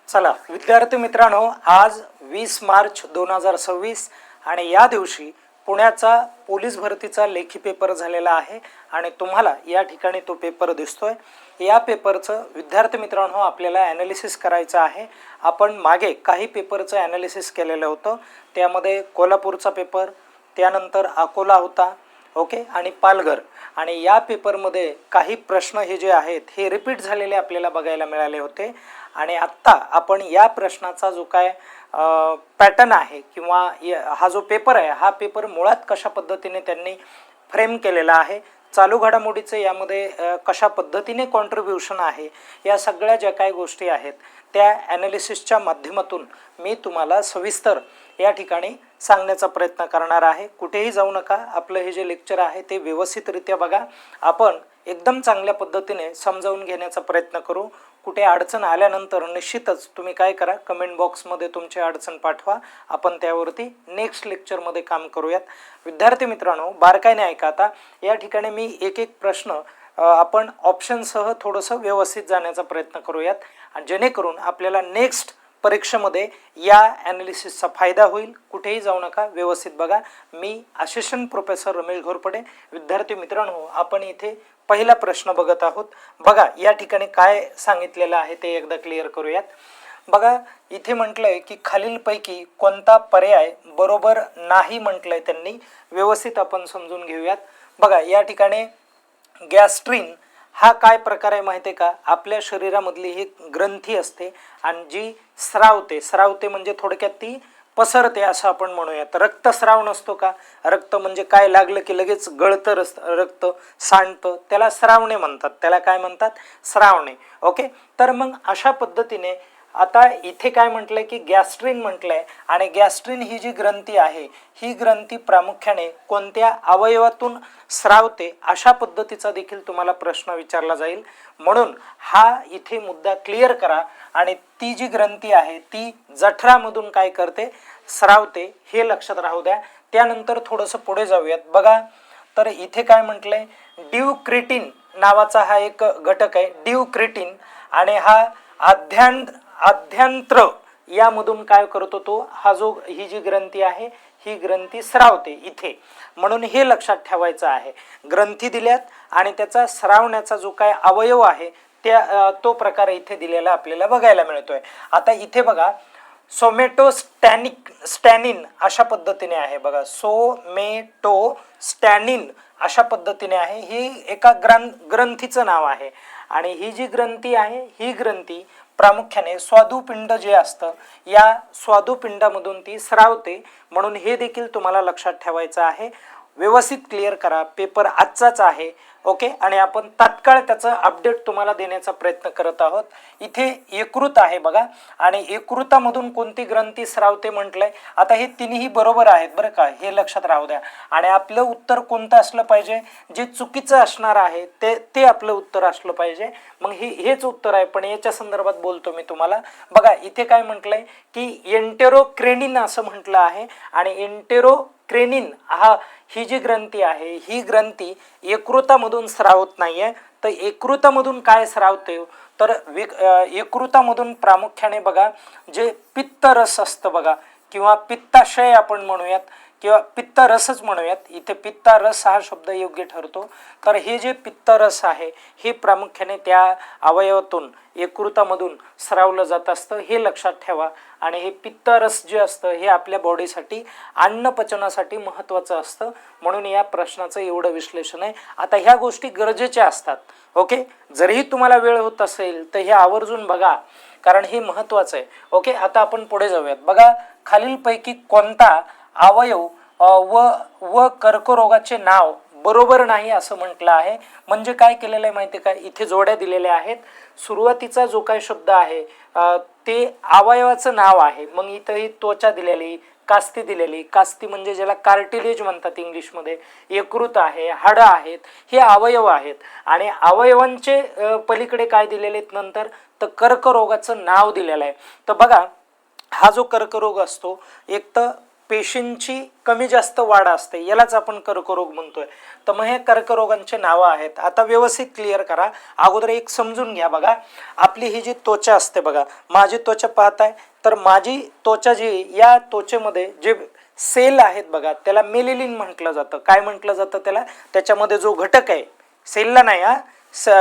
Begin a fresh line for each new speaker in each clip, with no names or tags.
चला विद्यार्थी मित्रांनो, आज 20 मार्च 2026 आणि या दिवशी पुण्याचा पोलीस भरतीचा लेखी पेपर झालेला आहे आणि तुम्हाला या ठिकाणी तो पेपर दिसतोय। या पेपरचं विद्यार्थी मित्रांनो आपल्याला ॲनालिसिस करायचं आहे। आपण मागे काही पेपरचं ॲनालिसिस केलेलं होतं, त्यामध्ये कोल्हापूरचा पेपर, त्यानंतर अकोला होता, ओके, आणि पालघर। आणि या पेपरमध्ये काही प्रश्न हे जे आहेत हे रिपीट झालेले आपल्याला बघायला मिळाले होते आणि आत्ता आपण या प्रश्नाचा जो काय पॅटर्न आहे किंवा हा जो पेपर आहे, हा पेपर मुळात कशा पद्धतीने त्यांनी फ्रेम केलेला आहे, चालू घडामोडीचे यामध्ये कशा पद्धतीने कॉन्ट्रीब्युशन आहे, या सगळ्या ज्या काही गोष्टी आहेत त्या ॲनालिसिसच्या माध्यमातून मी तुम्हाला सविस्तर या ठिकाणी सांगण्याचा प्रयत्न करणार आहे। कुठेही जाऊ नका, आपलं हे जे लेक्चर आहे ते व्यवस्थितरित्या बघा, आपण एकदम चांगल्या पद्धतीने समजावून घेण्याचा प्रयत्न करू। कुठे अडचण आल्यानंतर निश्चितच तुम्ही काय करा, कमेंट बॉक्समध्ये तुमची अडचण पाठवा, आपण त्यावरती नेक्स्ट लेक्चरमध्ये काम करूयात। विद्यार्थी मित्रांनो बारकाईने ऐका, आता या ठिकाणी मी एक एक प्रश्न आपण ऑप्शनसह थोडंसं व्यवस्थित जाण्याचा प्रयत्न करूयात आणि जेणेकरून आपल्याला नेक्स्ट परीक्षेमध्ये या ॲनालिसिसचा फायदा होईल। कुठेही जाऊ नका, व्यवस्थित बघा। मी असिस्टंट प्रोफेसर रमेश घोरपडे। विद्यार्थी मित्रांनो आपण इथे पहिला प्रश्न बघत आहोत। बघा या ठिकाणी काय सांगितलेलं आहे ते एकदा क्लिअर करूयात। बघा इथे म्हटलंय की खालीलपैकी कोणता पर्याय बरोबर नाही म्हटलंय त्यांनी, व्यवस्थित आपण समजून घेऊयात। बघा या ठिकाणी गॅस्ट्रिन हा काय प्रकार आहे माहिती आहे का, आपल्या शरीरामधली ही ग्रंथी असते आणि जी स्रावते म्हणजे थोडक्यात ती पसरते असं आपण म्हणूयात। रक्तस्राव नसतो का, रक्त म्हणजे काय, लागलं की लगेच गळतं रक्त, सांडतं, त्याला स्रावणे म्हणतात, त्याला काय म्हणतात, स्रावणे। ओके, तर मग अशा पद्धतीने आता इथे काय म्हटलंय की गॅस्ट्रिन म्हटलंय आणि गॅस्ट्रिन ही जी ग्रंथी आहे ही ग्रंथी प्रामुख्याने कोणत्या अवयवातून स्रावते अशा पद्धतीचा देखील तुम्हाला प्रश्न विचारला जाईल, म्हणून हा इथे मुद्दा क्लिअर करा। आणि ती जी ग्रंथी आहे ती जठरामधून काय करते, स्रावते, हे लक्षात राहू द्या। त्यानंतर थोडंसं पुढे जाऊयात। बघा तर इथे काय म्हटलंय, ड्यूक्रिटिन नावाचा हा एक घटक आहे, ड्यूक्रिटिन, आणि हा आद्यांत्र यामधून काय करतो तो, हा जो ही जी ग्रंथी आहे ही ग्रंथी स्रावते इथे, म्हणून हे लक्षात ठेवायचं आहे। ग्रंथी दिल्यात आणि त्याचा स्रावण्याचा जो काय अवयव आहे त्या तो प्रकार इथे दिलेला आपल्याला बघायला मिळतोय। आता इथे बघा स्टॅनिन अशा पद्धतीने आहे, बघा सोमेटोस्टॅनिन अशा पद्धतीने आहे, ही एका ग्रंथीचं नाव आहे आणि ही जी ग्रंथी आहे ही ग्रंथी प्रामुख्याने स्वादुपिंड जे असतं या स्वादुपिंडामधून ती स्रावते, म्हणून हे देखील तुम्हाला लक्षात ठेवायचं आहे। व्यवस्थित क्लिअर करा, पेपर आजचाच आहे, ओके, आणि आपण तात्काळ त्याचं अपडेट तुम्हाला देण्याचा प्रयत्न करत आहोत। इथे यकृत आहे बघा, आणि यकृतामधून कोणती ग्रंथी स्रावते म्हटलंय, आता हे तिन्ही बरोबर आहेत बरं का, हे लक्षात राहू द्या। आणि आपलं उत्तर कोणतं असलं पाहिजे, जे चुकीचं असणार आहे ते आपलं उत्तर असलं पाहिजे, मग हेच उत्तर आहे, पण याच्या संदर्भात बोलतो मी तुम्हाला। बघा इथे काय म्हटलंय की एंटेरोक्रेनिन असं म्हटलं आहे आणि एंटेरोक्रेनिन ही जी ग्रंथी आहे ही ग्रंथी यकृतामधून स्रावत नाहीये, तर यकृतामधून काय स्रावते, तर यकृतामधून प्रामुख्याने बघा जे पित्तरस असतं बघा, किंवा पित्ताशय आपण म्हणूयात किंवा पित्तरसच म्हणूयात, इथे पित्तारस हा शब्द योग्य ठरतो। तर हे जे पित्तरस आहे हे प्रामुख्याने त्या अवयवातून यकृतामधून स्रावलं जात असतं, हे लक्षात ठेवा। आणि हे पित्तरस जे असतं हे आपल्या बॉडीसाठी अन्न पचनासाठी महत्त्वाचं असतं, म्हणून या प्रश्नाचं एवढं विश्लेषण आहे। आता ह्या गोष्टी गरजेच्या असतात, ओके, जरीही तुम्हाला वेळ होत असेल तर हे आवर्जून बघा, कारण हे महत्त्वाचं आहे। ओके, आता आपण पुढे जाऊयात। बघा खालीलपैकी कोणता अवयव व कर्करोगाचे नाव बरोबर नाही असं म्हटलं आहे, म्हणजे काय केलेलं आहे माहिती आहे का, इथे जोड्या दिलेल्या आहेत, सुरुवातीचा जो काय शब्द आहे ते अवयवाचं नाव आहे, मग इथं ही त्वचा दिलेली, कास्ती दिलेली, कास्ती म्हणजे ज्याला कार्टिलेज म्हणतात इंग्लिशमध्ये, यकृत आहे, हाडं आहेत, हे अवयव आहेत, आणि अवयवांचे पलीकडे काय दिलेले आहेत नंतर, तर कर्करोगाचं नाव दिलेलं आहे। तर बघा हा जो कर्करोग असतो एक तर पेशींची कमी जास्त वाढ असते, यालाच आपण कर्करोग म्हणतोय. तर मग हे कर्करोगांचे नावं आहेत. आता व्यवस्थित क्लिअर करा. अगोदर एक समजून घ्या. बघा, आपली ही जी त्वचा असते, बघा माझी त्वचा पाहताय, तर माझी त्वचा जी, या त्वचेमध्ये जे सेल आहेत बघा, त्याला मेलेलिन म्हटलं जातं. काय म्हटलं जातं त्याला? त्याच्यामध्ये जो घटक आहे, सेलला नाही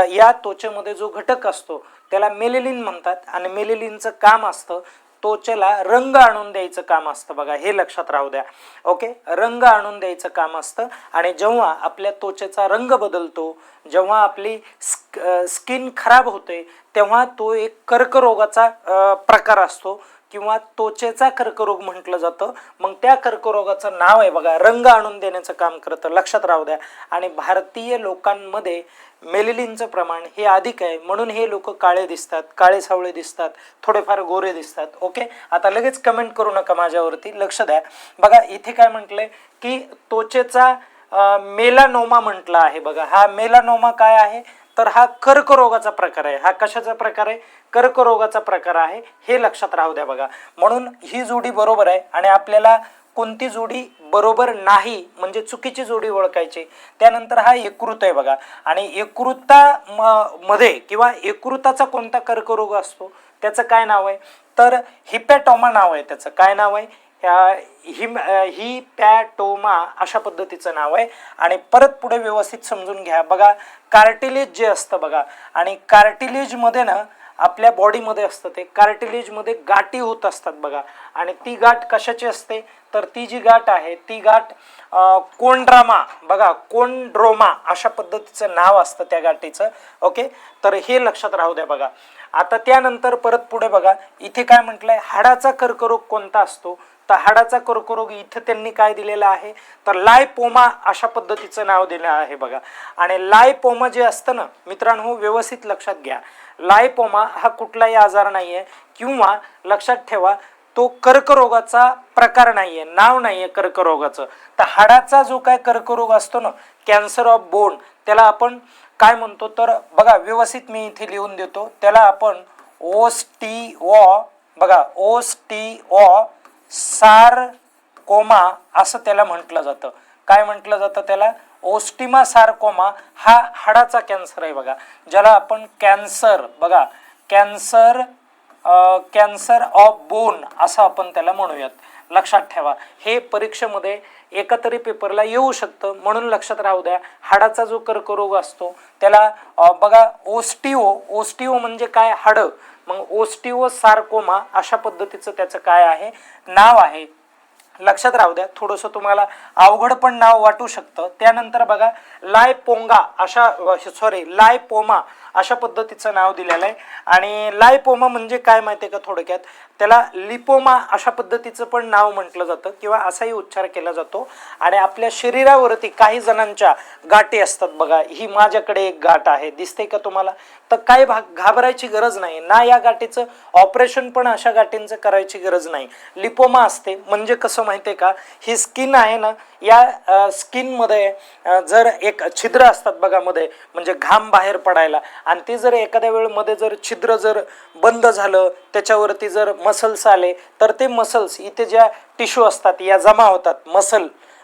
या त्वचेमध्ये जो घटक असतो त्याला मेलेलिन म्हणतात. आणि मेलेलिनचं काम असतं त्वचेला रंग आणून द्यायचं काम असतं. बघा, हे लक्षात राहू द्या. ओके, रंग आणून द्यायचं काम असतं. आणि जेव्हा आपल्या त्वचेचा रंग बदलतो, जेव्हा आपली स्किन खराब होते, तेव्हा तो एक कर्करोगाचा प्रकार असतो किंवा त्वचेचा कर्करोग म्हटलं जातं. मग त्या कर्करोगाचं नाव आहे बघा, रंग आणून देण्याचं काम करतं. लक्षात राहू द्या. आणि भारतीय लोकांमध्ये मेलेलिनचं प्रमाण हे अधिक आहे, म्हणून हे लोक काळे दिसतात, काळे सावळे दिसतात, थोडेफार गोरे दिसतात. ओके, आता लगेच कमेंट करू नका माझ्यावरती, लक्ष द्या. बघा इथे काय म्हटलंय की त्वचेचा मेलानोमा म्हटलं आहे. बघा, हा मेलानोमा काय आहे? तर हा कर्करोगाचा प्रकार आहे. हा कशाचा प्रकार आहे? कर्करोगाचा प्रकार आहे. हे लक्षात राहू द्या. बघा, म्हणून ही जोडी बरोबर आहे. आणि आपल्याला कोणती जोडी बरोबर नाही म्हणजे चुकीची जोडी ओळखायची. त्यानंतर हा यकृत आहे. बघा, आणि मध्ये किंवा यकृताचा कोणता कर्करोग असतो त्याचं काय नाव आहे? तर हिपॅटोमा नाव आहे त्याचं. काय नाव आहे? हिपॅटोमा अशा पद्धतीचं नाव आहे. आणि परत पुढे व्यवस्थित समजून घ्या. बघा, कार्टिलेज जे असतं बघा, आणि कार्टिलेज मध्ये ना आपल्या बॉडीमध्ये असतं ते कार्टिलेजमध्ये गाठी होत असतात बघा. आणि ती गाठ कशाची असते? तर ती जी गाठ आहे ती गाठ कोंड्रामा, बघा कोंड्रोमा अशा पद्धतीचं नाव असतं त्या गाठीचं. ओके, तर हे लक्षात राहू द्या. बघा, आता त्यानंतर परत पुढे बघा, इथे काय म्हटलंय? हाडाचा कर्करोग कोणता असतो? तर हाडाचा कर्करोग इथे त्यांनी काय दिलेलं आहे? तर लायपोमा अशा पद्धतीचं नाव दिलं आहे. बघा, आणि लायपोमा जे असतं ना मित्रांनो, व्यवस्थित लक्षात घ्या, लायपोमा हा कुठलाही आजार नाहीये, किंवा लक्षात ठेवा तो कर्करोगाचा प्रकार नाहीये, नाव नाहीये कर्करोगाचं. तर हाडाचा जो काय कर्करोग असतो ना, कॅन्सर ऑफ बोन, त्याला आपण काय म्हणतो? तर बघा व्यवस्थित मी इथे लिहून देतो, त्याला आपण ओस्टिओ, बघा ओस्टिओ सारकोमा असं त्याला म्हटलं जातं. काय म्हटलं जातं त्याला? ओस्टिमा सारकोमा हा हाडाचा कॅन्सर आहे. बघा, ज्याला आपण कॅन्सर, बघा कॅन्सर ऑफ बोन असं आपण त्याला म्हणूयात. लक्षात ठेवा, हे परीक्षेमध्ये एका तरी पेपरला येऊ शकतं, म्हणून लक्षात राहू द्या. हाडाचा जो कर्करोग असतो त्याला बघा ओस्टिओ म्हणजे काय? हाडं. मग ओस्टिओ सारकोमा अशा पद्धतीचं त्याचं काय आहे? नाव आहे. लक्षात राहू द्या. थोडंसं तुम्हाला अवघड पण नाव वाटू शकतं. त्यानंतर बघा, लायपोमा अशा पद्धतीचं नाव दिलेलं आहे. आणि लायपोमा म्हणजे काय माहिती आहे का? थोडक्यात त्याला लिपोमा अशा पद्धतीचं पण नाव म्हटलं जातं किंवा असाही उच्चार केला जातो. आणि आपल्या शरीरावरती काही जणांच्या गाठी असतात. बघा, ही माझ्याकडे एक गाठ आहे, दिसते का तुम्हाला? तर काय घाबरायची गरज नाही ना, या गाठीचं ऑपरेशन पण अशा गाठींचं करायची गरज नाही. लिपोमा असते म्हणजे कसं माहितीये का? ही स्किन आहे ना, या स्किन मध्ये जर एक छिद्र असतात बघा मध्ये, म्हणजे घाम बाहेर पडायला, आणि ते जर एखाद्या वेळेमध्ये जर छिद्र जर बंद झालं, त्याच्यावरती जर मसल्स आले, तर ते मसल्स इथे ज्या टिश्यू असतात या जमा होतात,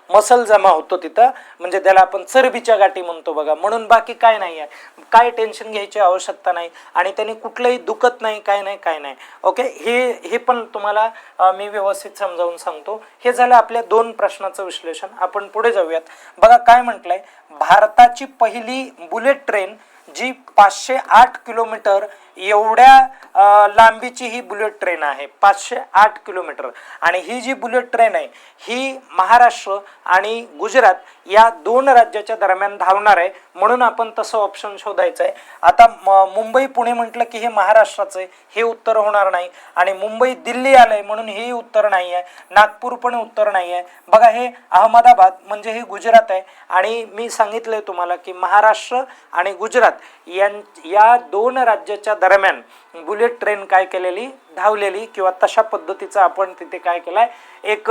मसल जमा होतो तिथं, म्हणजे त्याला आपण चरबीच्या गाठी म्हणतो बघा. म्हणून बाकी काय नाही आहे, काय टेन्शन घ्यायची आवश्यकता नाही, आणि त्यांनी कुठलंही दुखत नाही, काय नाही. ओके, हे पण तुम्हाला मी व्यवस्थित समजावून सांगतो. हे झालं आपल्या 2 प्रश्नाचं विश्लेषण. आपण पुढे जाऊयात. बघा काय म्हटलंय, भारताची पहिली बुलेट ट्रेन जी 508 किलोमीटर एवढ्या लांबीची ही बुलेट ट्रेन आहे, 508 किलोमीटर. आणि ही जी बुलेट ट्रेन आहे ही महाराष्ट्र आणि गुजरात या 2 राज्याच्या दरम्यान धावणार आहे, म्हणून आपण तसं ऑप्शन शोधायचं आहे. आता मुंबई पुणे म्हटलं की हे महाराष्ट्राचं आहे, हे उत्तर होणार नाही. आणि मुंबई दिल्ली आलंय म्हणून हे उत्तर नाही आहे. नागपूर पण उत्तर नाही आहे. बघा, हे अहमदाबाद म्हणजे हे गुजरात आहे. आणि मी सांगितलंय तुम्हाला की महाराष्ट्र आणि गुजरात या 2 राज्याच्या दरम्यान बुलेट ट्रेन काय केलेली, धावलेली, किंवा तशा पद्धतीचा आपण तिथे काय केलाय, एक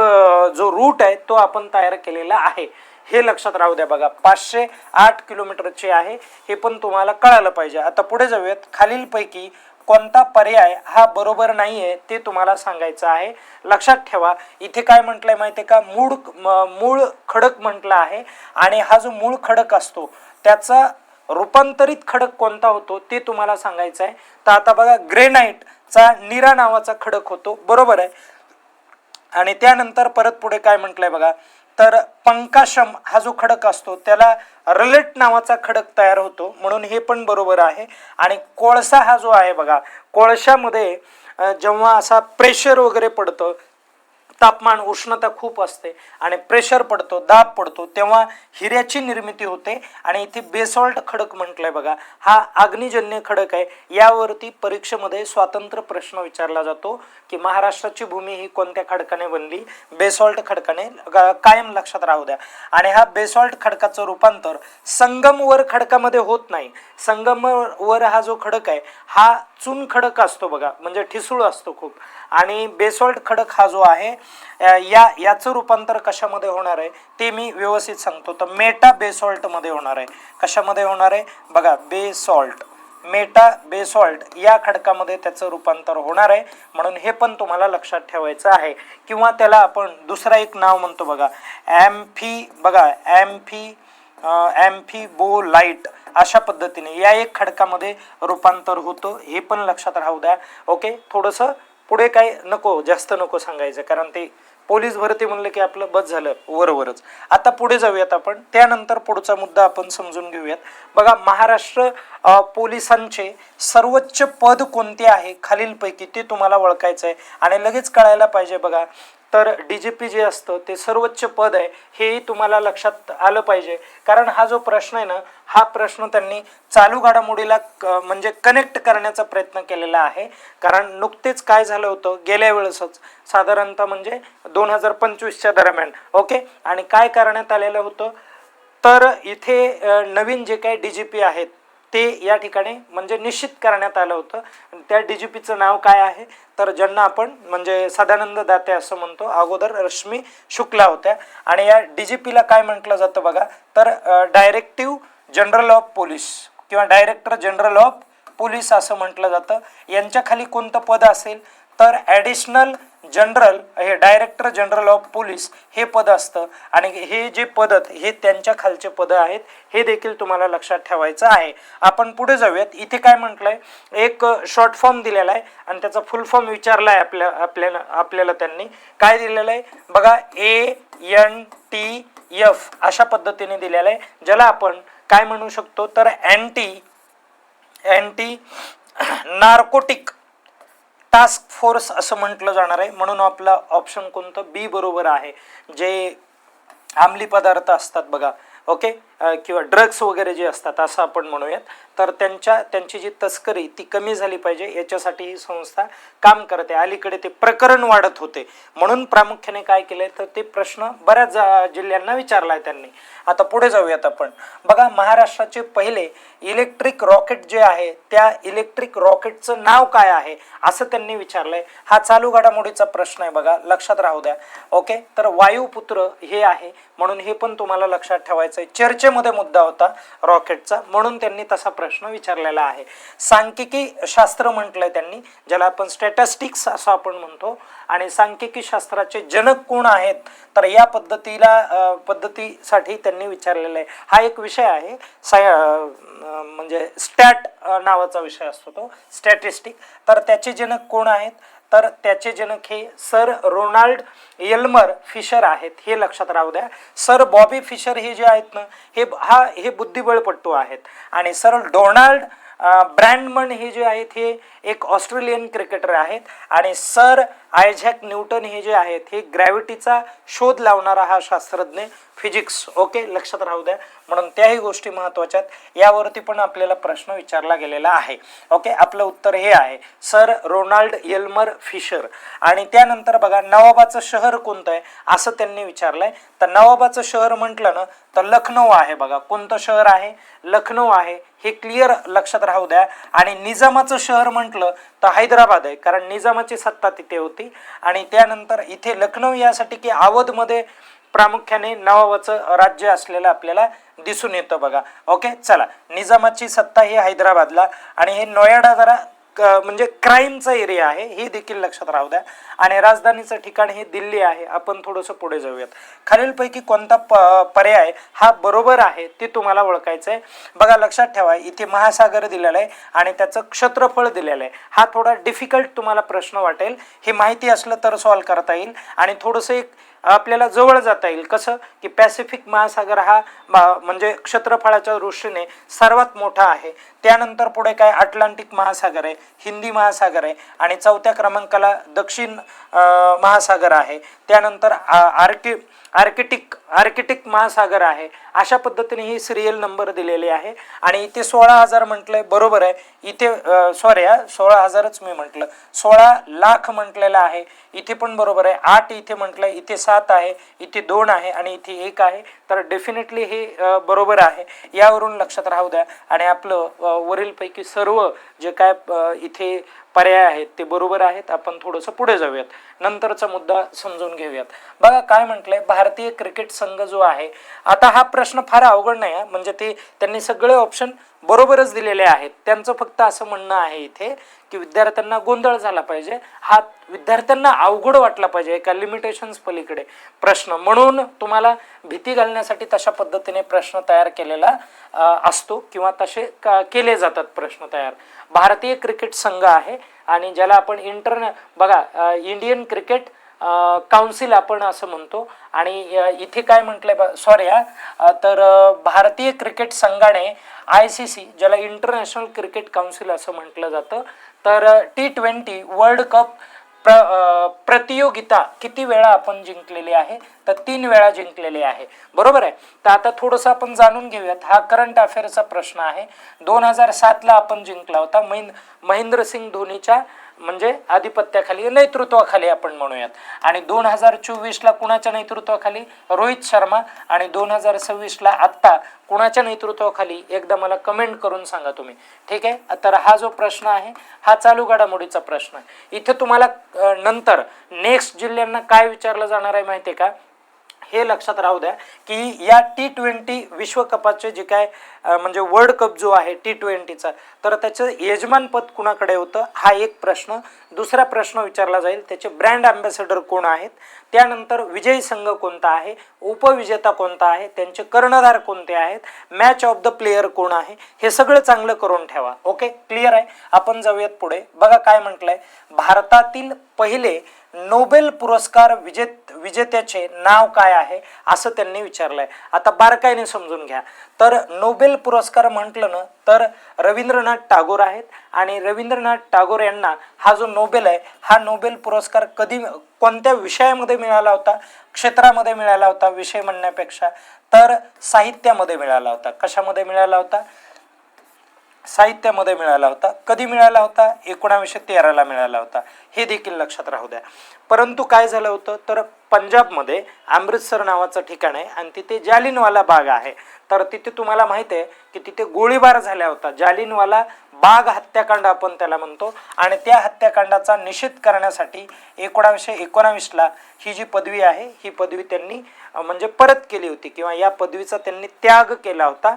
जो रूट आहे तो आपण तयार केलेला आहे. हे लक्षात राहू द्या. बघा, 508 किलोमीटरचे आहे, हे पण तुम्हाला कळालं पाहिजे. आता पुढे जाऊयात. खालीलपैकी कोणता पर्याय हा बरोबर नाहीये ते तुम्हाला सांगायचं आहे. लक्षात ठेवा, इथे काय म्हटलंय माहितीये का, मूळ खडक म्हटलं आहे आणि हा जो मूळ खडक असतो त्याचा रूपांतरित खडक कोणता होतो ते तुम्हाला सांगायचं आहे. तर आता बघा, ग्रेनाइटचा नीरा नावाचा खडक होतो, बरोबर आहे. आणि त्यानंतर परत पुढे काय म्हटलंय बघा, तर पंकाशम हा जो खडक असतो त्याला रलेट नावाचा खडक तयार होतो, म्हणून हे पण बरोबर आहे. आणि कोळसा हा जो आहे बघा, कोळशामध्ये जेव्हा असा प्रेशर वगैरे पडतं, तापमान उष्णता खूप असते आणि प्रेशर पडतो, दाब पडतो, तेव्हा हिऱ्याची निर्मिती होते. आणि इथे बेसॉल्ट खडक म्हटलंय बघा, हा अग्निजन्य खडक आहे. यावरती परीक्षेमध्ये स्वातंत्र्य प्रश्न विचारला जातो की महाराष्ट्राची भूमी ही कोणत्या खडकाने बनली, बेसॉल्ट खडकाने, कायम लक्षात राहू द्या. आणि हा बेसॉल्ट खडकाचं रूपांतर संगमवर खडकामध्ये होत नाही. संगमवर हा जो खडक आहे हा चून खडक असतो बघा, म्हणजे ठिसूळ असतो खूप. आणि बेसॉल्ट खडक हा जो आहे याचं रूपांतर कशामध्ये होणार आहे ते मी व्यवस्थित सांगतो. तर मेटा बेसॉल्ट मध्ये होणार आहे. कशामध्ये होणार आहे बघा, बेसॉल्ट, मेटा बेसॉल्ट या खडकामध्ये त्याचं रूपांतर होणार आहे. म्हणून हे पण तुम्हाला लक्षात ठेवायचं आहे. किंवा त्याला आपण दुसरा एक नाव म्हणतो बघा, ॲम्फिबोलाइट, अशा पद्धतीने या एक खडकामध्ये रूपांतर होतं, हे पण लक्षात राहू द्या. ओके, थोडंसं पुढे काय जास्त नको सांगायचं, कारण ते पोलीस भरती म्हणलं की आपलं बस झालं वरवरच. आता पुढे जाऊयात आपण, त्यानंतर पुढचा मुद्दा आपण समजून घेऊयात. बघा, महाराष्ट्र पोलिसांचे सर्वोच्च पद कोणते आहे खालीलपैकी ते तुम्हाला ओळखायचं आहे आणि लगेच कळायला पाहिजे. बघा, तर डीजीपी जे असतं ते सर्वोच्च पद आहे, हेही तुम्हाला लक्षात आलं पाहिजे. कारण हा जो प्रश्न आहे ना, हा प्रश्न त्यांनी चालू घडामोडीला म्हणजे कनेक्ट करण्याचा प्रयत्न केलेला आहे. कारण नुकतेच काय झालं होतं गेल्या वेळेसच, साधारणतः म्हणजे 2025च्या दरम्यान. ओके, आणि काय करण्यात आलेलं होतं, तर इथे नवीन जे काही डीजीपी आहेत ते या ठिकाणी म्हणजे निश्चित करण्यात आलं होतं. त्या डीजीपीचं नाव काय आहे, तर ज्यांना आपण म्हणजे सदानंद दाते असं म्हणतो, अगोदर रश्मी शुक्ला होत्या. आणि या डीजीपीला काय म्हटलं जातं बघा, तर डायरेक्टिव्ह जनरल ऑफ पोलीस किंवा डायरेक्टर जनरल ऑफ पोलीस असं म्हटलं जातं. यांच्या खाली कोणतं पद असेल, तर ॲडिशनल जनरल, हे डायरेक्टर जनरल ऑफ पोलीस हे पद असतं. आणि हे जे पद हे त्यांच्या खालचे पद आहेत, हे देखील तुम्हाला लक्षात ठेवायचं आहे. आपण पुढे जाऊयात. इथे काय म्हटलंय, एक शॉर्ट फॉर्म दिलेला आहे आणि त्याचा फुल फॉर्म विचारला आहे आपल्याला त्यांनी काय दिलेलं आहे बघा, ANTF अशा पद्धतीने दिलेलं आहे, ज्याला आपण काय म्हणू शकतो, तर अँटी नार्कोटिक टास्क फोर्स असं म्हटलं जाणार आहे. म्हणून आपला ऑप्शन कोणतं, बी बरोबर आहे. जे अंमली पदार्थ असतात बघा, ओके, किंवा ड्रग्स वगैरे जे असतात असं आपण म्हणूयात, तर त्यांची जी तस्करी ती कमी झाली पाहिजे याच्यासाठी ही संस्था काम करते. अलीकडे ते प्रकरण वाढत होते, म्हणून प्रामुख्याने काय केलंय, तर ते प्रश्न बऱ्याच जिल्ह्यांना विचारलाय त्यांनी. आता पुढे जाऊयात आपण. बघा, महाराष्ट्राचे पहिले इलेक्ट्रिक रॉकेट जे आहे त्या इलेक्ट्रिक रॉकेटचं नाव काय आहे असं त्यांनी विचारलंय. हा चालू घडामोडीचा प्रश्न आहे बघा, लक्षात राहू द्या. ओके, तर वायुपुत्र हे आहे, म्हणून हे पण तुम्हाला लक्षात ठेवायचं आहे. चर्चेमध्ये मुद्दा होता रॉकेटचा, म्हणून त्यांनी तसा प्रश्न विचारलेला आहे. सांख्यिकी शास्त्र म्हटलंय त्यांनी, ज्याला आपण स्टॅटिस्टिक्स असं आपण म्हणतो. आणि सांख्यिकी शास्त्राचे जनक कोण आहेत, तर या पद्धतीसाठी त्यांनी विचारलेलं आहे. हा एक विषय आहे, म्हणजे स्टॅट नावाचा विषय असतो तो, स्टॅटिस्टिक. तर त्याचे जनक कोण आहेत, तर त्याचे जनक हे सर रोनाल्ड एल्मर फिशर आहेत, हे लक्षात राहू द्या. सर बॉबी फिशर हे जे आहेत ना, हे बुद्धिबळपटू आहेत. आणि सर डोनाल्ड ब्रँडमन हे जे आहेत हे एक ऑस्ट्रेलियन क्रिकेटर आहेत. आणि सर आयझॅक न्यूटन हे जे आहेत हे ग्रॅव्हिटीचा शोध लावणारा हा शास्त्रज्ञ, फिजिक्स. ओके, लक्षात राहू द्या. म्हणून त्याही गोष्टी महत्त्वाच्या आहेत. यावरती पण आपल्याला प्रश्न विचारला गेलेला आहे. ओके, आपलं उत्तर हे आहे सर रोनाल्ड एल्मर फिशर. आणि त्यानंतर बघा, नवाबाचं शहर कोणतं आहे असं त्यांनी विचारलंय. तर नवाबाचं शहर म्हटलं ना, तर लखनौ आहे बघा. कोणतं शहर आहे, लखनौ आहे, हे क्लिअर लक्षात राहू द्या. आणि निजामाचं शहर म्हटलं तर हैदराबाद आहे, कारण निजामाची सत्ता तिथे होती. आणि त्यानंतर इथे लखनौ यासाठी की अवधमध्ये प्रामुख्याने नवाबाचं राज्य असलेलं आपल्याला दिसून येतं बघा. ओके, चला, निजामाची सत्ता ही हैदराबादला. आणि हे नोएडा जरा म्हणजे क्राईमचा एरिया आहे, हे देखील लक्षात राहू द्या. आणि राजधानीचं ठिकाण हे दिल्ली आहे. आपण थोडंसं पुढे जाऊयात. खालीलपैकी कोणता पर्याय हा बरोबर आहे ते तुम्हाला ओळखायचं आहे. बघा लक्षात ठेवा, इथे महासागर दिलेला आहे आणि त्याचं क्षेत्रफळ दिलेलं आहे. हा थोडा डिफिकल्ट तुम्हाला प्रश्न वाटेल, हे माहिती असलं तर सॉल्व करता येईल आणि थोडंसं एक आपल्याला जवळ जाता येईल. कसं की पॅसिफिक महासागर हा म्हणजे क्षेत्रफळाच्या दृष्टीने सर्वात मोठा आहे. त्यानंतर पुढे काय अटलांटिक महासागर आहे, हिंदी महासागर आहे आणि चौथ्या क्रमांकाला दक्षिण महासागर आहे. त्यानंतर आर्किटिक महासागर आहे. अशा पद्धतीने ही सिरियल नंबर दिलेली आहे आणि इथे 16,000 म्हटलंय, बरोबर आहे. इथे 16,000च मी म्हटलं, 16 लाख म्हटलेलं आहे. इथे पण बरोबर आहे. 8 इथे म्हटलंय, इथे 7 आहे, इथे 2 आहे आणि इथे 1 आहे. तर डेफिनेटली हे बरोबर आहे. यावरून लक्षात राहू द्या आणि आपलं वरीलपैकी सर्व जे काय इथे पर्याय आहेत ते बरोबर आहेत. आपण थोडंसं पुढे जाऊयात, नंतरचा मुद्दा समजून घेऊयात. बघा काय म्हटलंय, भारतीय क्रिकेट संघ जो आहे, आता हा प्रश्न फार अवघड नाही, म्हणजे त्यांनी सगळे ऑप्शन बरोबरच दिलेले आहेत. त्यांचं फक्त असं म्हणणं आहे इथे की विद्यार्थ्यांना गोंधळ झाला पाहिजे, हा विद्यार्थ्यांना अवघड वाटला पाहिजे एका लिमिटेशन्स पलीकडे प्रश्न, म्हणून तुम्हाला भीती घालण्यासाठी तशा पद्धतीने प्रश्न तयार केलेला असतो किंवा तसे केले जातात प्रश्न तयार. भारतीय क्रिकेट संघ आहे आणि ज्याला आपण बघा इंडियन क्रिकेट काउन्सिल आपण असं म्हणतो. आणि इथे काय म्हटलंय, तर भारतीय क्रिकेट संघाने ICC, ज्याला इंटरनॅशनल क्रिकेट काउन्सिल असं म्हटलं जातं, तर T20 वर्ल्ड कप प्रतियोगिता किती वेळा आपण जिंकलेली आहे, तर 3 वेळा जिंकलेली आहे. बरोबर आहे. तर आता थोडंसं आपण जाणून घेऊयात. हा करंट अफेअरचा प्रश्न आहे. 2007ला आपण जिंकला होता महेंद्रसिंग धोनीच्या म्हणजे आधिपत्याखाली, नेतृत्वाखाली आपण म्हणूयात. आणि 2024ला कुणाच्या नेतृत्वाखाली, रोहित शर्मा. आणि 2026ला आत्ता कुणाच्या नेतृत्वाखाली, एकदा मला कमेंट करून सांगा तुम्ही. ठीक आहे. तर हा जो प्रश्न आहे हा चालू घडामोडीचा प्रश्न आहे. इथे तुम्हाला नंतर नेक्स्ट जिल्ह्यांना काय विचारलं जाणार आहे माहिती आहे का, हे लक्षात राहू द्या की या T20 विश्वकपाचे जे काय म्हणजे वर्ल्ड कप जो आहे T20चा, तर त्याचं यजमानपद कुणाकडे होतं, हा एक प्रश्न. दुसरा प्रश्न विचारला जाईल, त्याचे ब्रँड अँबॅसेडर कोण आहेत. त्यानंतर विजयी संघ कोणता आहे, उपविजेता कोणता आहे, त्यांचे कर्णधार कोणते आहेत, मॅच ऑफ द प्लेयर कोण आहे, हे सगळं चांगलं करून ठेवा. ओके, क्लिअर आहे. आपण जाऊयात पुढे. बघा काय म्हटलंय, भारतातील पहिले नोबेल पुरस्कार विजेत्याचे नाव काय आहे असं त्यांनी विचारलंय. आता बारकाईने समजून घ्या. तर नोबेल पुरस्कार म्हटलं ना तर रवींद्रनाथ टागोर आहेत. आणि रवींद्रनाथ टागोर यांना हा जो नोबेल आहे, हा नोबेल पुरस्कार कोणत्या विषयामध्ये मिळाला होता, क्षेत्रामध्ये मिळाला होता, विषय म्हणण्यापेक्षा, तर साहित्यामध्ये मिळाला होता. कशामध्ये मिळाला होता, साहित्यामध्ये मिळाला होता. कधी मिळाला होता, 1913ला मिळाला होता. हे देखील लक्षात राहू द्या. परंतु काय झालं होतं, तर पंजाबमध्ये अमृतसर नावाचं ठिकाण आहे आणि तिथे जालियनवाला बाग आहे. तर तिथे तुम्हाला माहिती आहे की तिथे गोळीबार झाला होता. जालियनवाला बाग हत्याकांड आपण त्याला म्हणतो. आणि त्या हत्याकांडाचा निषेध करण्यासाठी 1919ला ही जी पदवी आहे, ही पदवी त्यांनी म्हणजे परत केली होती किंवा या पदवीचा त्यांनी त्याग केला होता.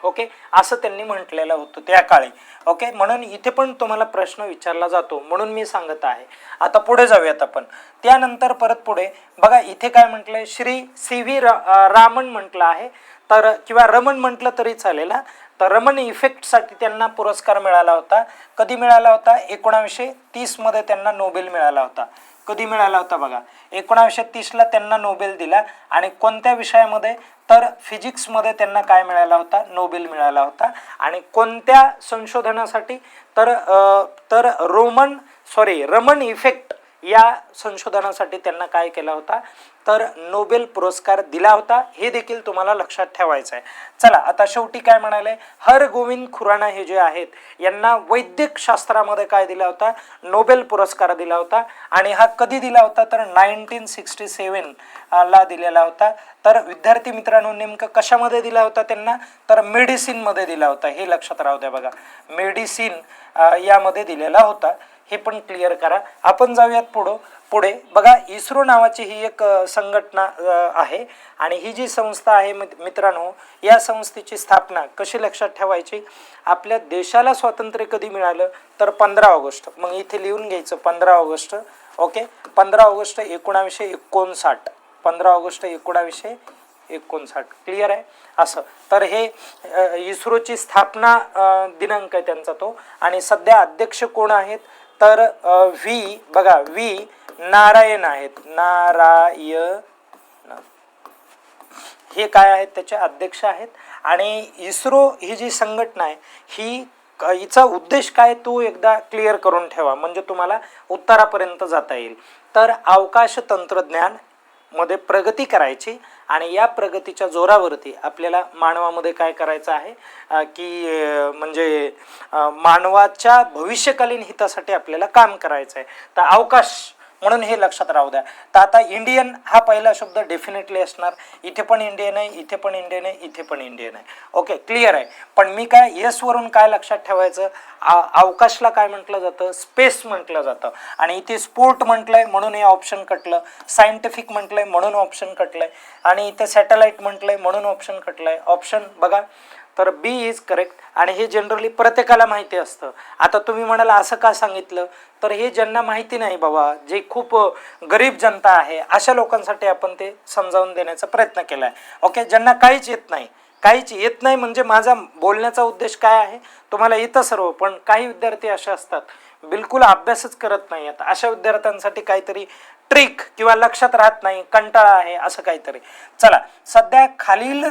ओके, असं त्यांनी म्हटलेलं होतं त्या काळी. ओके, म्हणून इथे पण तुम्हाला प्रश्न विचारला जातो, म्हणून मी सांगत आहे. आता पुढे जाऊयात आपण. त्यानंतर परत पुढे बघा, इथे काय म्हटलंय, श्री CV रामन म्हटलं आहे, तर किंवा रमन म्हटलं तरी चालेल. तर रमन इफेक्टसाठी त्यांना पुरस्कार मिळाला होता. कधी मिळाला होता, 1930मध्ये त्यांना नोबेल मिळाला होता. कधी मिळाला होता बघा, 1930ला त्यांना नोबेल दिला. आणि कोणत्या विषयामध्ये, तर फिजिक्समध्ये त्यांना काय मिळाला होता, नोबेल मिळाला होता. आणि कोणत्या संशोधनासाठी, तर रमन इफेक्ट या संशोधनासाठी त्यांना काय केला होता, तर नोबेल पुरस्कार दिला होता. हे देखील तुम्हाला लक्षात ठेवायचं आहे. चला आता शेवटी काय म्हणाले, हरगोविंद खुराना हे जे आहेत यांना वैद्यक शास्त्रामध्ये काय दिला होता, नोबेल पुरस्कार दिला होता. आणि हा कधी दिला होता, तर 1967ला दिलेला होता. तर विद्यार्थी मित्रांनो, नेमकं कशामध्ये दिला होता त्यांना, तर मेडिसिनमध्ये दिला होता. हे लक्षात राहू द्या. बघा, मेडिसिन यामध्ये दिलेला होता. हे पण क्लिअर करा. आपण जाऊयात पुढे बघा. इस्रो नावाची ही एक संघटना आहे आणि ही जी संस्था आहे मित्रांनो, या संस्थेची स्थापना कशी लक्षात ठेवायची, आपल्या देशाला स्वातंत्र्य कधी मिळालं तर 15 ऑगस्ट. मग इथे लिहून घ्यायचं 15 August. Okay, 15 August 1959. 15 August 1959. Clear आहे असं. तर हे इस्रोची स्थापना दिनांक आहे त्यांचा तो. आणि सध्या अध्यक्ष कोण आहेत तर व्ही नारायण आहेत. नारायण हे काय आहेत, त्याचे अध्यक्ष आहेत. आणि इस्रो ही जी संघटना आहे हिचा उद्देश काय तो एकदा क्लिअर करून ठेवा, म्हणजे तुम्हाला उत्तरापर्यंत जाता येईल. तर अवकाश तंत्रज्ञान मध्ये प्रगती करायची आणि या प्रगतीच्या जोरावरती आपल्याला मानवामध्ये काय करायचं आहे की म्हणजे मानवाच्या भविष्यकालीन हितासाठी आपल्याला काम करायचं आहे. तर अवकाश म्हणून हे लक्षात राहू द्या. तर आता इंडियन हा पहिला शब्द डेफिनेटली असणार. इथे पण इंडियन आहे, इथे पण इंडियन आहे, इथे पण इंडियन आहे. ओके, क्लिअर आहे. पण मी काय येस वरून काय लक्षात ठेवायचं, अवकाशला काय म्हटलं जातं, स्पेस म्हटलं जातं. आणि इथे स्पोर्ट म्हटलंय म्हणून हे ऑप्शन कटलं, सायंटिफिक म्हटलंय म्हणून ऑप्शन कटलंय, आणि इथे सॅटेलाइट म्हटलंय म्हणून ऑप्शन कटलंय. ऑप्शन बघा तर बी इज करेक्ट. आणि हे जनरली प्रत्येकाला माहिती असतं. आता तुम्ही म्हणाला असं का सांगितलं, तर हे ज्यांना माहिती नाही बाबा, जे खूप गरीब जनता आहे अशा लोकांसाठी आपण ते समजावून देण्याचा प्रयत्न केला आहे. ओके, ज्यांना काहीच येत नाही म्हणजे माझा बोलण्याचा उद्देश काय आहे, तुम्हाला येतं सर्व, पण काही विद्यार्थी असे असतात बिलकुल अभ्यासच करत नाही. आता अशा विद्यार्थ्यांसाठी काहीतरी ट्रिक किंवा लक्षात राहत नाही, कंटाळा आहे असं काहीतरी. चला, सध्या खालील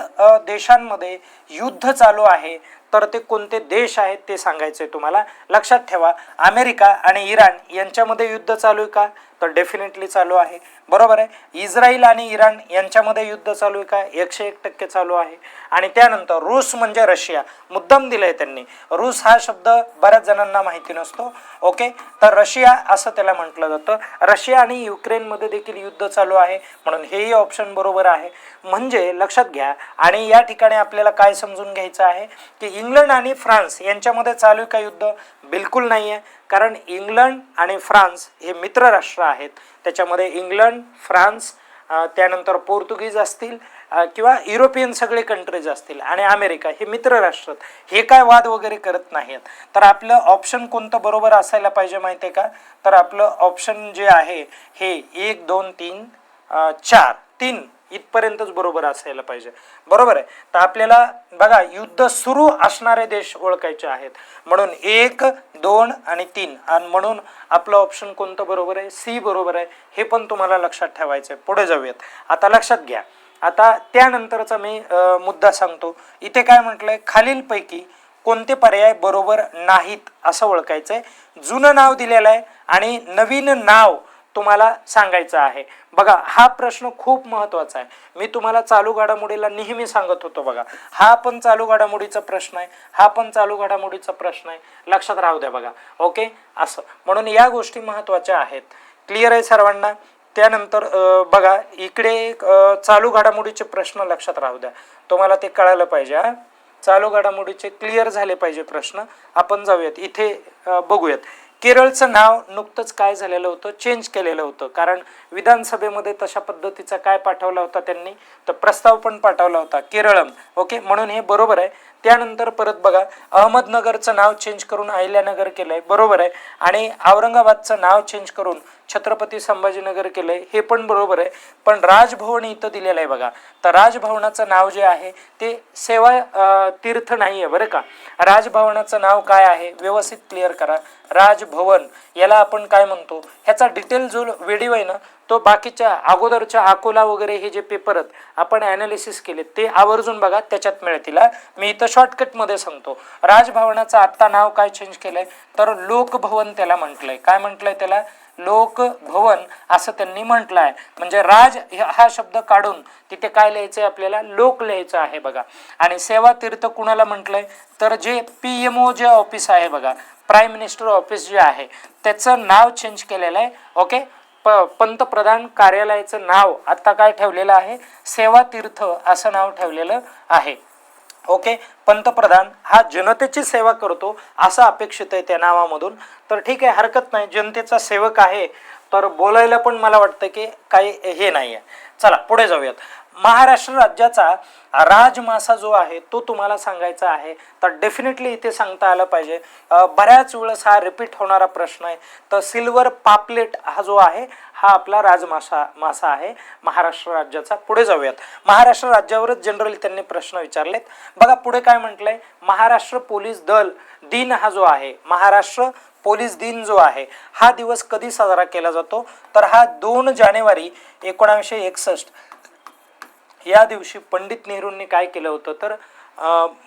देशांमध्ये युद्ध चालू आहे तर ते कोणते देश आहेत ते सांगायचंय तुम्हाला. लक्षात ठेवा, अमेरिका आणि इराण यांच्यामध्ये युद्ध चालू आहे का, तर डेफिनेटली चालू आहे. बरोबर आहे. इस्रायल आणि इराण यांच्यामध्ये युद्ध चालू आहे का, 101% चालू आहे. आणि त्यानंतर रूस म्हणजे रशिया, मुद्दाम दिलंय त्यांनी. रूस हा शब्द बऱ्याच जणांना माहिती नसतो. ओके, तर रशिया असं त्याला म्हटलं जातं. रशिया आणि युक्रेनमध्ये देखील युद्ध चालू आहे म्हणून हेही ऑप्शन बरोबर आहे. म्हणजे लक्षात घ्या. आणि या ठिकाणी आपल्याला काय समजून घ्यायचं आहे की इंग्लंड आणि फ्रान्स यांच्यामध्ये चालू आहे का युद्ध, बिलकुल नाही आहे. कारण इंग्लंड आणि फ्रान्स हे मित्र राष्ट्र आहेत. त्याच्यामध्ये इंग्लंड, फ्रान्स, त्यानंतर पोर्तुगीज असतील किंवा युरोपियन सगळे कंट्रीज असतील आणि अमेरिका हे मित्र राष्ट्र, हे काय वाद वगैरे करत नाहीत. तर आपलं ऑप्शन कोणतं बरोबर असायला पाहिजे माहिती आहे का, तर आपलं ऑप्शन जे आहे हे 1 2 3 4 3 इथपर्यंतच बरोबर असायला पाहिजे. बरोबर आहे. तर आपल्याला बघा युद्ध सुरू असणारे देश ओळखायचे आहेत म्हणून 1 2 आणि 3, आणि म्हणून आपलं ऑप्शन कोणतं बरोबर आहे, सी बरोबर आहे. हे पण तुम्हाला लक्षात ठेवायचं आहे. पुढे जाऊयात. आता लक्षात घ्या. आता त्यानंतरचा मी मुद्दा सांगतो. इथे काय म्हटलंय, खालीलपैकी कोणते पर्याय बरोबर नाहीत असं ओळखायचंय. जुनं नाव दिलेलं आहे आणि नवीन नाव तुम्हाला सांगायचं आहे. बघा हा प्रश्न खूप महत्वाचा आहे. मी तुम्हाला चालू घडामोडीला नेहमी सांगत होतो. बघा हा पण चालू घडामोडीचा प्रश्न आहे, हा पण चालू घडामोडीचा प्रश्न आहे. लक्षात राहू द्या. बघा ओके असं, म्हणून या गोष्टी महत्वाच्या आहेत. क्लिअर आहे सर्वांना. त्यानंतर बघा इकडे चालू घडामोडीचे प्रश्न लक्षात राहू द्या, तुम्हाला ते कळायला पाहिजे. चालू घडामोडीचे क्लिअर झाले पाहिजे प्रश्न. आपण जाऊयात इथे बघूयात. केरळचं नाव नुकतंच काय झालेलं होतं, चेंज केलेलं होतं. कारण विधानसभेमध्ये तशा पद्धतीचा काय पाठवला होता त्यांनी, तर प्रस्ताव पण पाठवला होता केरळम. ओके, म्हणून हे बरोबर आहे. त्यानंतर परत बघा अहमदनगरचं नाव चेंज करून अहिल्यानगर केलंय, बरोबर आहे. आणि औरंगाबादचं नाव चेंज करून छत्रपती संभाजीनगर केलंय, हे पण बरोबर आहे. पण राजभवन इथं दिलेलं आहे बघा. तर राजभवनाचं नाव जे आहे ते सेवा तीर्थ नाही आहे बरं का. राजभवनाचं नाव काय आहे व्यवस्थित क्लिअर करा. राजभवन याला आपण काय म्हणतो, ह्याचा डिटेल जो व्हिडिओ आहे ना तो बाकीच्या अगोदरच्या अकोला वगैरे हे जे पेपर आहेत आपण ॲनालिसिस केले ते आवर्जून बघा, त्याच्यात मिळतील. मी इथं शॉर्टकटमध्ये सांगतो. राजभवनाचं आत्ता नाव काय चेंज केलंय, तर लोकभवन त्याला म्हटलंय. काय म्हटलंय त्याला, लोकभवन असं त्यांनी म्हटलं आहे. म्हणजे राज हा शब्द काढून तिथे काय लिहायचंय आपल्याला, लोक लिहायचं आहे बघा. आणि सेवा तीर्थ कुणाला म्हटलंय, तर जे PMO जे ऑफिस आहे बघा, प्राईम मिनिस्टर ऑफिस जे आहे त्याचं नाव चेंज केलेलं आहे. ओके, पंतप्रधान कार्यालयाचं नाव आता काय ठेवलेलं आहे, सेवा तीर्थ असं नाव ठेवलेलं आहे. ओके, पंतप्रधान हा जनतेची सेवा करतो असं अपेक्षित आहे त्या नावामधून. तर ठीक आहे, हरकत नाही, जनतेचा सेवक आहे तर बोलायला पण मला वाटतं की काही हे नाही आहे. चला पुढे जाऊयात. महाराष्ट्र राज्याचा राजमासा जो आहे तो तुम्हाला सांगायचा आहे, तर डेफिनेटली इथे सांगता आलं पाहिजे. बऱ्याच वेळेस हा रिपीट होणारा प्रश्न आहे. तर सिल्वर पापलेट हा जो आहे हा आपला मासा आहे महाराष्ट्र राज्याचा. पुढे जाऊयात. महाराष्ट्र राज्यावरच जनरली त्यांनी प्रश्न विचारलेत. बघा पुढे काय म्हटलंय, महाराष्ट्र पोलीस दल दिन हा जो आहे, महाराष्ट्र पोलीस दिन जो आहे हा दिवस कधी साजरा केला जातो, तर हा 2 जानेवारी 1961 या दिवशी पंडित नेहरूंनी काय केलं होतं, तर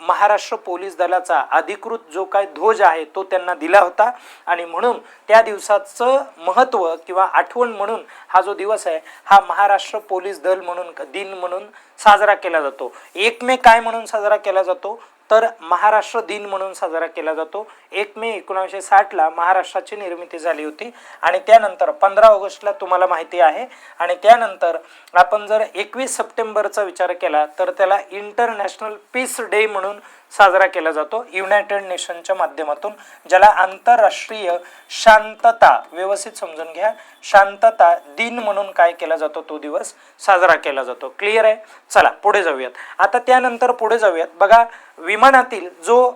महाराष्ट्र पोलीस दलाचा अधिकृत जो काय ध्वज आहे तो त्यांना दिला होता. आणि म्हणून त्या दिवसाचं महत्त्व किंवा आठवण म्हणून हा जो दिवस आहे हा महाराष्ट्र पोलीस दल म्हणून दिन म्हणून साजरा केला जातो. 1 मे काय म्हणून साजरा केला जातो, तर महाराष्ट्र दिन म्हणून साजरा केला जातो. 1 मे 1960ला महाराष्ट्राची निर्मिती झाली होती आणि त्यानंतर 15 ऑगस्टला तुम्हाला माहिती आहे. आणि त्यानंतर आपण जर 21 सप्टेंबरचा विचार केला तर त्याला इंटरनॅशनल पीस डे म्हणून साजरा केला जातो युनायटेड नेशनच्या माध्यमातून, ज्याला आंतरराष्ट्रीय शांतता, व्यवस्थित समजून घ्या, शांतता दिन म्हणून काय केला जातो, तो दिवस साजरा केला जातो. क्लिअर आहे. चला पुढे जाऊयात. आता त्यानंतर पुढे जाऊयात. बघा विमानातील जो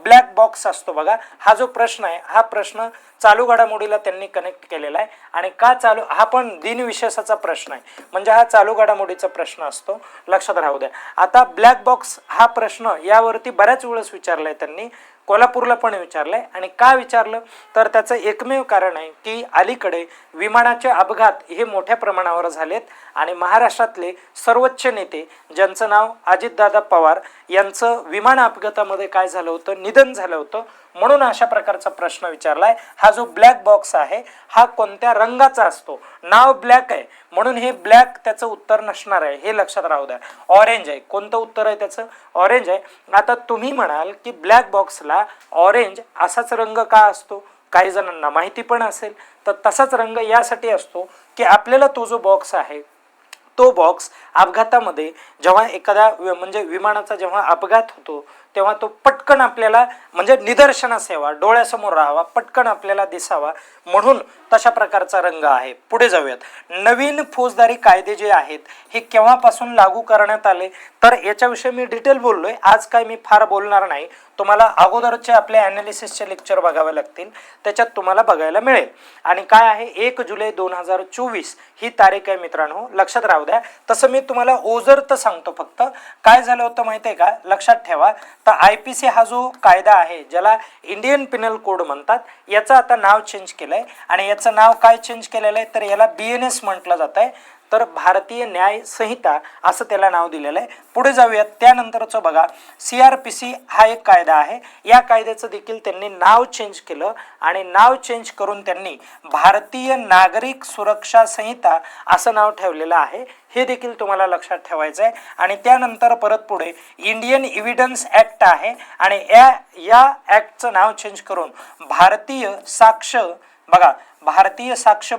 ब्लॅक बॉक्स असतो, बघा हा जो प्रश्न आहे हा प्रश्न चालू घडामोडीला त्यांनी कनेक्ट केलेला आहे. आणि का चालू, हा पण दिनविशेषाचा प्रश्न आहे म्हणजे हा चालू घडामोडीचा प्रश्न असतो, लक्षात राहू द्या. आता ब्लॅक बॉक्स हा प्रश्न यावरती बऱ्याच वेळेस विचारलाय त्यांनी, कोल्हापूरला पण विचारलंय. आणि का विचारलं, तर त्याचं एकमेव कारण आहे की अलीकडे विमानाचे अपघात हे मोठ्या प्रमाणावर झालेत आणि महाराष्ट्रातले सर्वोच्च नेते ज्यांचं नाव अजितदादा पवार यांचं विमान अपघातामध्ये काय झालं होतं, निधन झालं होतं. म्हणून अशा प्रकारचा प्रश्न विचारलाय. हा जो ब्लॅक बॉक्स आहे हा कोणत्या रंगाचा असतो, नाव ब्लॅक आहे म्हणून हे ब्लॅक त्याचं उत्तर नसणार आहे, हे लक्षात राहू द्या. ऑरेंज आहे. कोणतं उत्तर आहे त्याचं, ऑरेंज आहे. आता तुम्ही म्हणाल की ब्लॅक बॉक्सला ऑरेंज असाच रंग का असतो, काही जणांना माहिती पण असेल. तर तसाच रंग यासाठी असतो की आपल्याला तो जो बॉक्स आहे तो बॉक्स अपघातामध्ये जेव्हा एखाद्या म्हणजे विमानाचा जेव्हा अपघात होतो तेव्हा तो पटकन आपल्याला म्हणजे निदर्शनास यावा, डोळ्यासमोर राहावा, पटकन आपल्याला दिसावा, म्हणून तशा प्रकारचा रंग आहे. पुढे जाऊयात. नवीन फौजदारी कायदे जे आहेत हे केव्हापासून लागू करण्यात आले, तर याच्याविषयी मी डिटेल बोललोय, आज काय मी फार बोलणार नाही. तुम्हाला अगोदरचे आपले ॲनालिसिसचे लेक्चर बघावे लागतील, त्याच्यात तुम्हाला बघायला मिळेल. आणि काय आहे, 1 जुलै 2024 ही तारीख आहे मित्रांनो, लक्षात राहू द्या. तसं मी तुम्हाला ओझरतं सांगतो फक्त. काय झालं होतं माहिती आहे का, लक्षात ठेवा. तर IPC हा जो कायदा आहे ज्याला इंडियन पिनल कोड म्हणतात, याचं आता नाव चेंज केलंय. आणि याचं नाव काय चेंज केलेलं आहे, तर याला BNS म्हटलं जात आहे, तर भारतीय न्याय संहिता असं त्याला नाव दिलेलं आहे. पुढे जाऊयात. त्यानंतरचं बघा, CRPC हा एक कायदा आहे, या कायद्याचं देखील त्यांनी नाव चेंज केलं आणि नाव चेंज करून त्यांनी भारतीय नागरिक सुरक्षा संहिता असं नाव ठेवलेलं आहे, हे देखील तुम्हाला लक्षात ठेवायचं आहे. आणि त्यानंतर परत पुढे इंडियन एव्हिडन्स ॲक्ट आहे आणि या ॲक्टचं नाव चेंज करून भारतीय साक्ष, बघा भारतीय साक्ष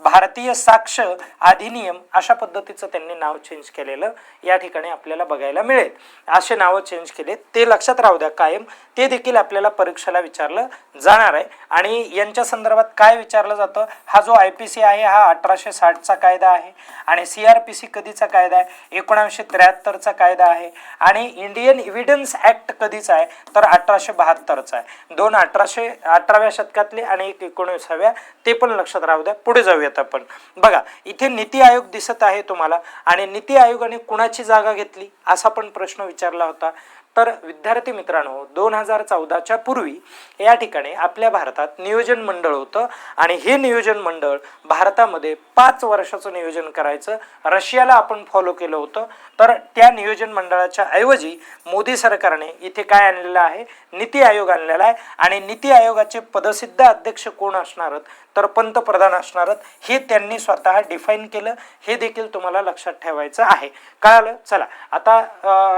भारतीय साक्ष अधिनियम अशा पद्धतीचं त्यांनी नाव चेंज केलेलं या ठिकाणी आपल्याला बघायला मिळेल. असे नावं चेंज केले, ते लक्षात राहू द्या कायम, ते देखील आपल्याला परीक्षेला विचारलं जाणार आहे. आणि यांच्या संदर्भात काय विचारलं जातं, हा जो IPC आहे हा 1860चा कायदा आहे आणि CRPC कधीचा कायदा आहे, 1973चा कायदा आहे. आणि इंडियन एव्हिडन्स ॲक्ट कधीचा आहे, तर 1872चा आहे. 2 18व्या शतकातले आणि 1 19व्या, ते पण लक्षात राहू द्या. पुढे जाऊयात आपण. बघा इथे नीती आयोग दिसत आहे तुम्हाला, आणि नीती आयोगाने कुणाची जागा घेतली असा पण प्रश्न विचारला होता. तर विद्यार्थी मित्रांनो, 2014च्या पूर्वी या ठिकाणी आपल्या भारतात नियोजन मंडळ होतं आणि हे नियोजन मंडळ भारतामध्ये 5 वर्षाचं नियोजन करायचं. रशियाला आपण फॉलो केलं होतं, तर त्या नियोजन मंडळाच्या ऐवजी मोदी सरकारने इथे काय आणलेलं आहे, नीती आयोग आणलेला आहे. आणि नीती आयोगाचे पदसिद्ध अध्यक्ष कोण असणार, तर पंतप्रधान असणार, हे त्यांनी स्वतः डिफाईन केलं, हे देखील तुम्हाला लक्षात ठेवायचं आहे. कळालं. चला आता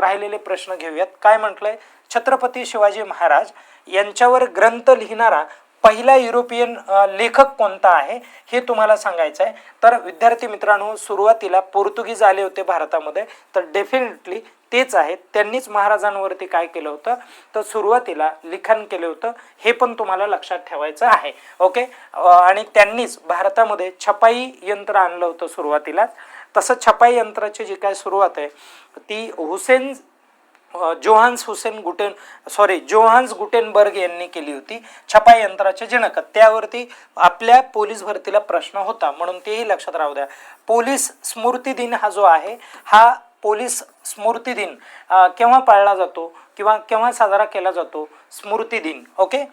राहिलेले प्रश्न घेऊयात. काय म्हटलंय, छत्रपती शिवाजी महाराज यांच्यावर ग्रंथ लिहिणारा पहिला युरोपियन लेखक कोणता आहे, हे तुम्हाला सांगायचं आहे. तर विद्यार्थी मित्रांनो, सुरुवातीला पोर्तुगीज आले होते भारतामध्ये, तर डेफिनेटली तेच आहेत. त्यांनीच महाराजांवरती काय केलं होतं तर सुरुवातीला लिखाण केलं होतं, हे पण तुम्हाला लक्षात ठेवायचं आहे. ओके. आणि त्यांनीच भारतामध्ये छपाई यंत्र आणलं होतं सुरुवातीला. तसं छपाई यंत्राची जी काय सुरुवात आहे ती जोहान्स गुटेनबर्ग यांनी केली होती, छपाई यंत्राचे जनक. त्यावरती आपल्या पोलीस भरतीला प्रश्न होता, म्हणून तेही लक्षात राहू द्या. पोलीस स्मृती दिन हा जो आहे, हा पोलीस स्मृती दिन केव्हा पाळला जातो किंवा केव्हा साजरा केला जातो, स्मृती दिन. ओके.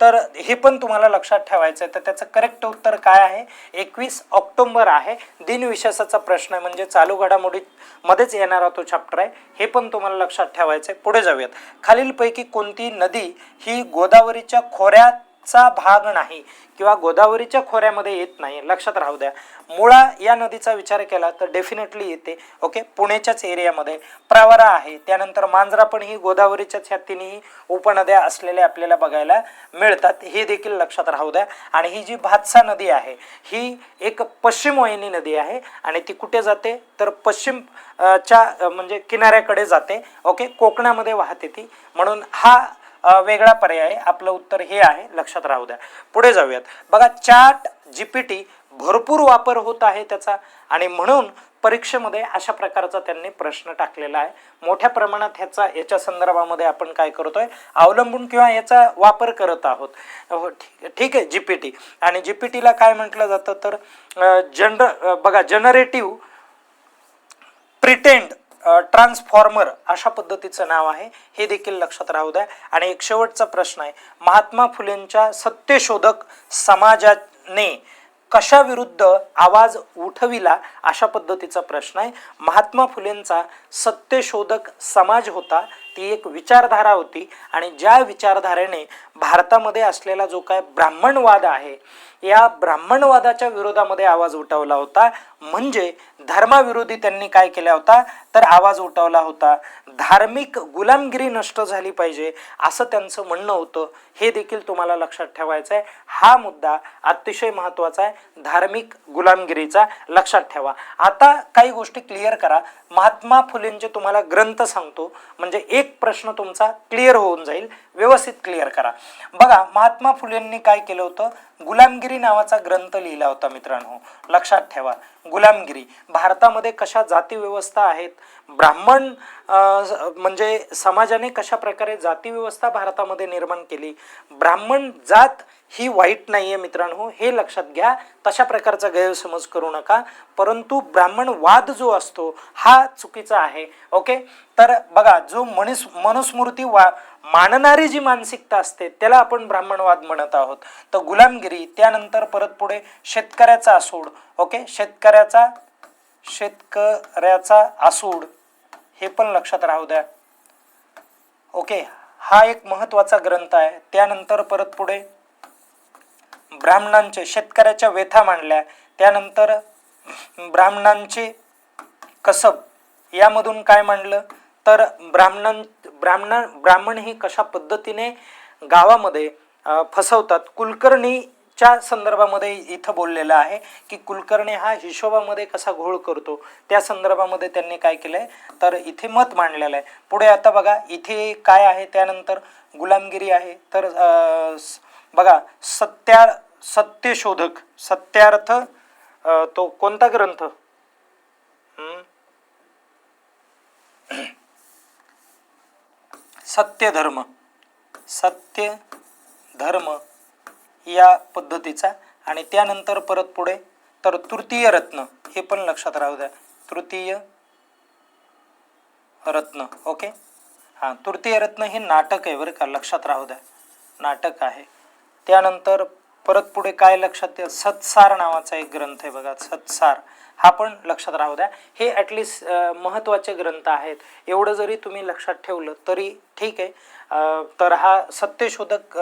तर हे पण तुम्हाला लक्षात ठेवायचं आहे. तर त्याचं करेक्ट उत्तर काय आहे, 21 ऑक्टोबर आहे. दिनविशेषाचा प्रश्न आहे, म्हणजे चालू घडामोडीमध्येच येणारा तो चॅप्टर आहे, हे पण तुम्हाला लक्षात ठेवायचं आहे. पुढे जाऊयात. खालीलपैकी कोणती नदी ही गोदावरीच्या खोऱ्याचा भाग नाही किंवा गोदावरीच्या खोऱ्यामध्ये येत नाही, लक्षात राहू द्या. मुळा या नदीचा विचार केला तर डेफिनेटली येते. ओके. पुण्याच्याच एरियामध्ये. प्रवरा आहे, त्यानंतर मांजरा पण ही गोदावरीच्याच ह्या तिन्ही उपनद्या असलेल्या आपल्याला बघायला मिळतात, हे देखील लक्षात राहू द्या. आणि ही जी भातसा नदी आहे ही एक पश्चिम वाहिनी नदी आहे आणि ती कुठे जाते तर पश्चिम च्या म्हणजे किनाऱ्याकडे जाते. ओके. कोकणामध्ये वाहते ती, म्हणून हा वेगळा पर्याय आहे. आपलं उत्तर हे आहे, लक्षात राहू द्या. पुढे जाऊयात. बघा, चॅट जीपीटी भरपूर वापर होत आहे त्याचा, आणि म्हणून परीक्षेमध्ये अशा प्रकारचा त्यांनी प्रश्न टाकलेला आहे. मोठ्या प्रमाणात याच्या संदर्भामध्ये आपण काय करतोय, अवलंबून किंवा याचा वापर करत आहोत. ठीक आहे. जीपीटी, आणि जीपीटीला काय म्हटलं जातं तर जनरेटिव्ह प्रिटेंड ट्रान्सफॉर्मर अशा पद्धतीचं नाव आहे, हे देखील लक्षात राहू द्या. आणि एक शेवटचा प्रश्न आहे, महात्मा फुलेंच्या सत्यशोधक समाजाने कशा विरुद्ध आवाज उठविला, अशा पद्धतीचा प्रश्न आहे. महात्मा फुलेंचा सत्यशोधक समाज होता, ती एक विचारधारा होती, आणि ज्या विचारधारेने भारतामध्ये असलेला जो काय ब्राह्मणवाद आहे, या ब्राह्मणवादाच्या विरोधामध्ये आवाज उठवला होता. म्हणजे धर्माविरोधी त्यांनी काय केला होता तर आवाज उठवला होता. धार्मिक गुलामगिरी नष्ट झाली पाहिजे असं त्यांचं म्हणणं होतं, हे देखील तुम्हाला लक्षात ठेवायचं आहे. हा मुद्दा अतिशय महत्त्वाचा आहे, धार्मिक गुलामगिरीचा, लक्षात ठेवा. आता काही गोष्टी क्लिअर करा. महात्मा फुलेंचे तुम्हाला ग्रंथ सांगतो, म्हणजे एक प्रश्न तुमचा क्लिअर होऊन जाईल. व्यवस्थित क्लिअर करा. बघा, महात्मा फुलेंनी काय केलं होतं, गुलामगिरी नावाचा ग्रंथ लिहिला होता मित्रांनो, लक्षात ठेवा. गुलामगिरी, भारतामध्ये कशा जाती व्यवस्था आहेत, ब्राह्मण म्हणजे समाजाने कशा प्रकारे जाती व्यवस्था भारतामध्ये निर्माण केली, ब्राह्मण जात ही वाईट नाहीये मित्रांनो, हे लक्षात घ्या. तशा प्रकारचा गैरसमज करू नका. परंतु ब्राह्मणवाद जो असतो हा चुकीचा आहे. ओके. तर बघा, जो मनुस्मृती मानणारी जी मानसिकता असते त्याला आपण ब्राह्मणवाद म्हणत आहोत. तर गुलामगिरी, त्यानंतर परत पुढे शेतकऱ्याचा आसूड. ओके. शेतकऱ्याचा आसूड, हे पण लक्षात राहू द्या. ओके. हा एक महत्वाचा ग्रंथ आहे. त्यानंतर परत पुढे ब्राह्मणांचे, शेतकऱ्याच्या व्यथा मांडल्या. त्यानंतर ब्राह्मणांचे कसब, यामधून काय मांडलं तर ब्राह्मण ही कशा पद्धतीने गावामध्ये फसवतात. कुलकर्णीच्या संदर्भामध्ये इथं बोललेलं आहे की कुलकर्णी हा हिशोबामध्ये कसा घोळ करतो, त्या संदर्भामध्ये त्यांनी काय केलंय तर इथे मत मांडलेलं आहे. पुढे आता बघा इथे काय आहे, त्यानंतर गुलामगिरी आहे. तर बघा, सत्यशोधक, सत्यार्थ, तो कोणता ग्रंथ, सत्यधर्म या पद्धतीचा. आणि त्यानंतर परत पुढे तर तृतीय रत्न, हे पण लक्षात राहू द्या, तृतीय रत्न. ओके. हां, तृतीय रत्न हे नाटक आहे बरं का, लक्षात राहू द्या, नाटक आहे. त्यानंतर परत पुढे काय लक्षात, सत्सार नावाचा एक ग्रंथ आहे बघा, सत्सार, हा पण लक्षात राहू द्या. हे ॲटलिस्ट महत्त्वाचे ग्रंथ आहेत. एवढं जरी तुम्ही लक्षात ठेवलं तरी ठीक आहे. तर हा सत्यशोधक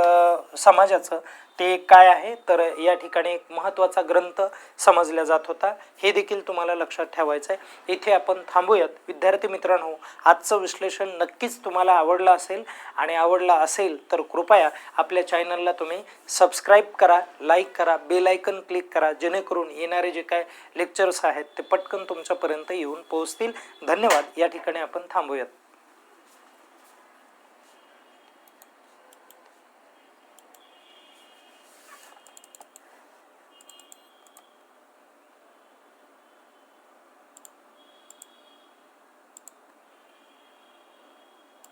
समाजाचं ते काय आहे तर या ठिकाणी एक महत्त्वाचा ग्रंथ समजला जात होता, हे देखील तुम्हाला लक्षात ठेवायचं आहे. इथे आपण थांबूयात. विद्यार्थी मित्रांनो, आजचं विश्लेषण नक्कीच तुम्हाला आवडलं असेल आणि आवडला असेल तर कृपया आपल्या चॅनलला तुम्ही सबस्क्राईब करा, लाईक करा, बेल आयकन क्लिक करा, जेणेकरून येणारे जे काय लेक्चर्स आहेत ते पटकन तुमच्यापर्यंत येऊन पोहोचतील. धन्यवाद. या ठिकाणी आपण थांबूयात.